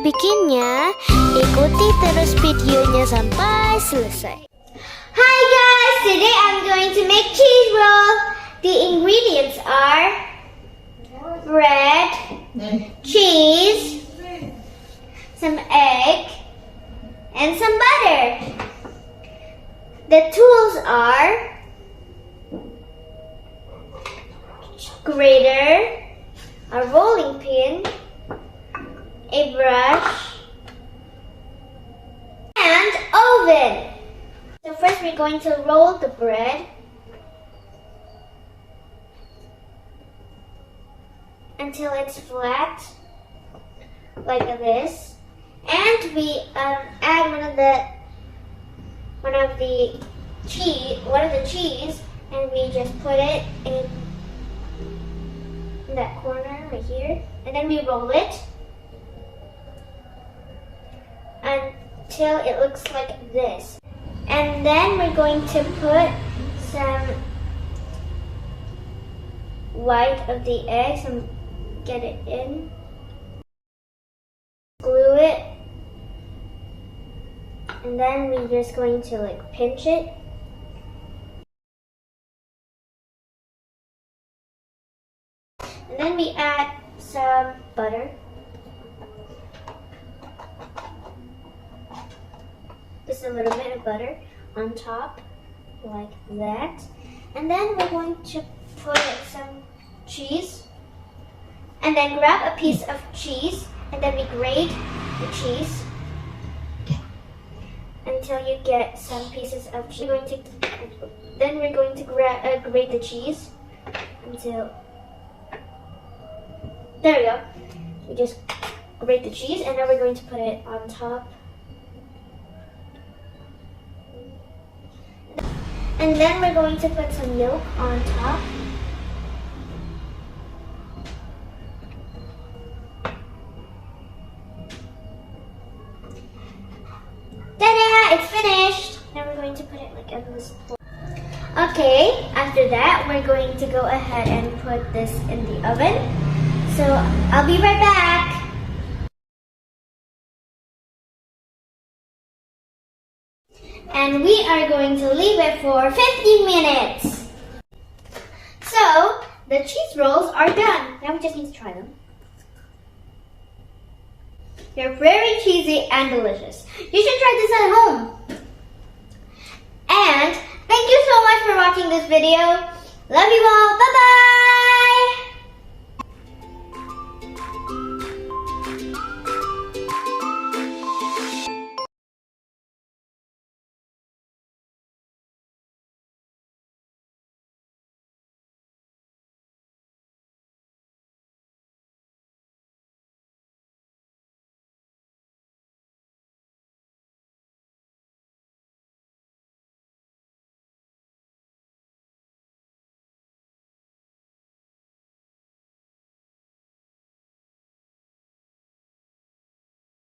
bikinnya, ikuti terus videonya sampai selesai. Hi guys, today I'm going to make cheese roll. The ingredients are bread, cheese, some egg, and some butter. The tools are grater, a rolling pin, a brush, and oven. So first we're going to roll the bread until it's flat, like this. And we add one of the cheese, and we just put it in that corner right here, and then we roll it until it looks like this. And then we're going to put some white of the eggs and get it in. Glue it. And then we're just going to pinch it. And then we add some butter. Just a little bit of butter on top, like that. And then we're going to put some cheese. And then grab a piece of cheese, and then we grate the cheese until you get some pieces of cheese. Then we're going to grate the cheese until, there we go. We just grate the cheese, and now we're going to put it on top. And then we're going to put some milk on top. Ta-da! It's finished! Now we're going to put it in this bowl. Okay, after that, we're going to go ahead and put this in the oven. So, I'll be right back. And we are going to leave it for 50 minutes. So, the cheese rolls are done. Now we just need to try them. They're very cheesy and delicious. You should try this at home. And thank you so much for watching this video. Love you all. Bye-bye.